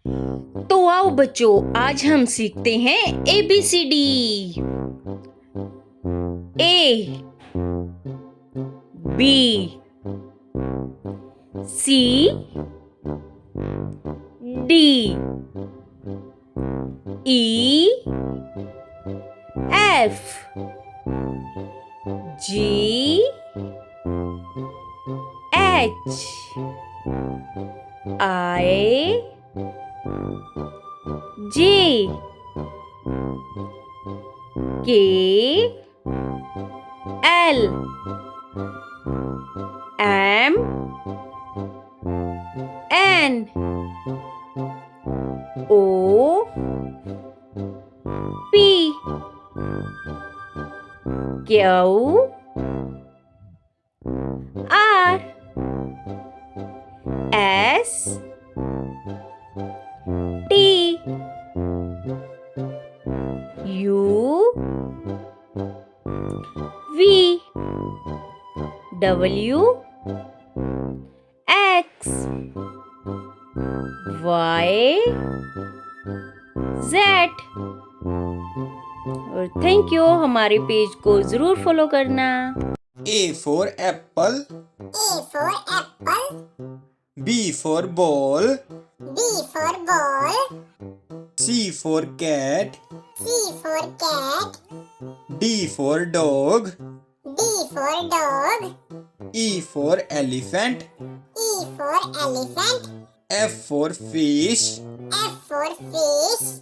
तो आओ बच्चों, आज हम सीखते हैं ABCD। A B C D E F G H I J K L M N O P Q R S T U V W X Y Z। और thank you, हमारे page को जरूर फॉलो करना। A for apple, A for apple, B for ball, B for ball, C for cat, C for cat, D for dog, D for dog, E for elephant, E for elephant, F for fish, F for fish,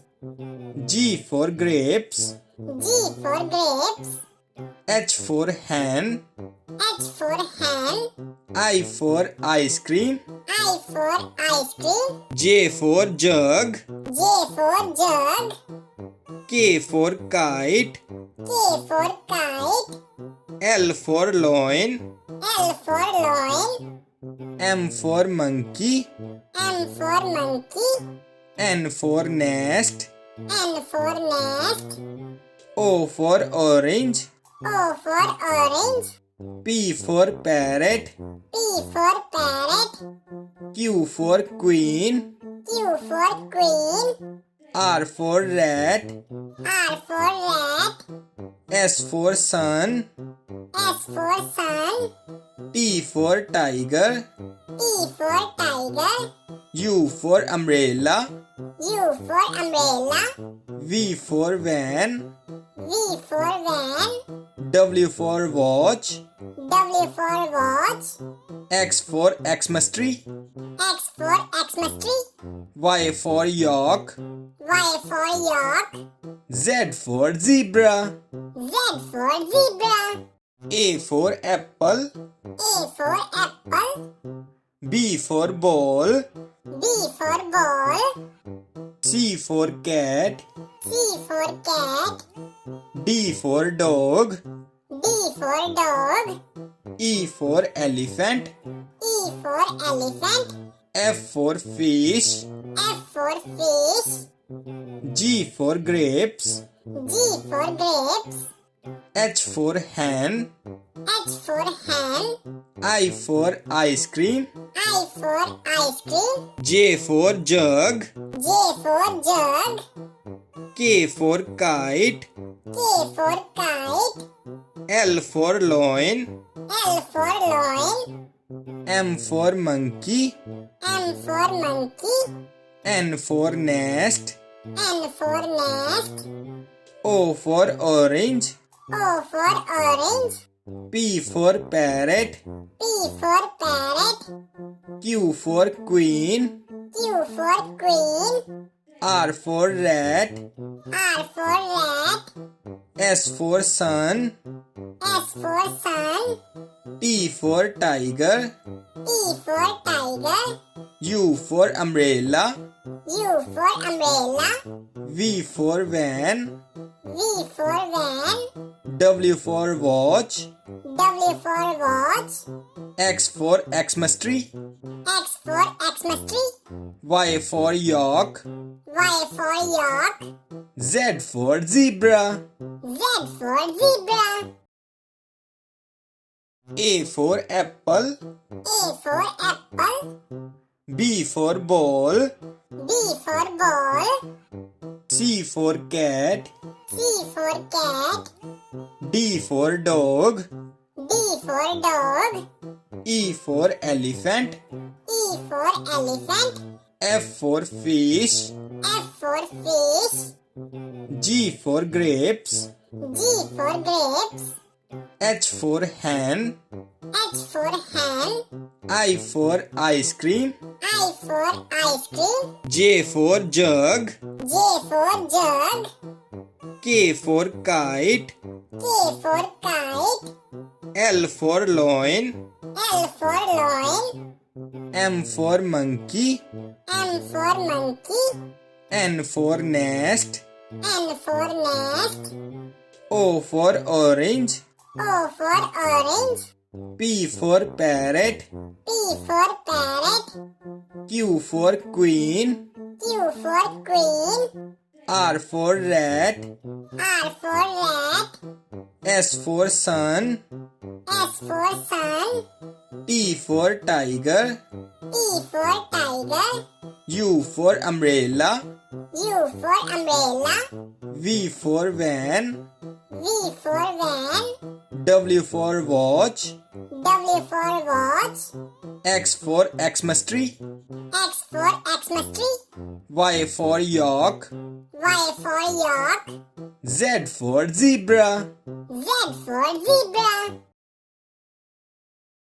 G for grapes, G for grapes, H for hen, H for hen, I for ice cream, I for ice cream, J for jug, J for jug, K for kite, K for kite, L for loin, L for loin, M for monkey, M for monkey, N for nest, N for nest, O for orange, O for orange, P for parrot, P for parrot, Q for queen, Q for queen, R for rat, R for rat, S for sun, S for sun, T for tiger, T for tiger, U for umbrella, U for umbrella, V for van, V for van, W for watch, W for watch, X for Xmas tree, X for Xmas tree, Y for york, Y for york, Z for zebra, Z for zebra, A for apple, A for apple, B for ball, B for ball, C for cat, C for cat, D for dog, D for dog, E for elephant, E for elephant, F for fish, F for fish, G for grapes, G for grapes, H for hen, H for hen, I for ice cream, I for ice cream, J for jug, J for jug, K for kite, K for kite, L for loin, L for loin, M for monkey, M for monkey, N for nest, N for nest, O for orange, O for orange, P for parrot, P for parrot, Q for queen, Q for queen, R for rat, R for rat, S for sun, S for sun, T for tiger, T for tiger, U for umbrella, U for umbrella, V for van, V for van, W for watch, W for watch, X for Xmas tree, X for Xmas tree, Y for york, Y for york, Z for zebra, Z for zebra, A for apple, A for apple, B for ball. B for ball. C for cat. C for cat. D for dog. D for dog. E for elephant. E for elephant. F for fish. F for fish. G for grapes. G for grapes. H for hen. H for hen. I for ice cream. I for ice cream. J for jug. J for jug. K for kite. K for kite. L for loin. L for loin. M for monkey. M for monkey. N for nest. N for nest. O for orange. O for orange. P for parrot. P for parrot. Q for queen. Q for queen. R for rat. R for rat. S for sun. S for sun. T for tiger. T for tiger. U for umbrella. U for umbrella. V for van. V for van. W for watch. W for watch. X for Xmas tree. X for Xmas tree. Y for york. Y for york. Z for zebra. Z for zebra.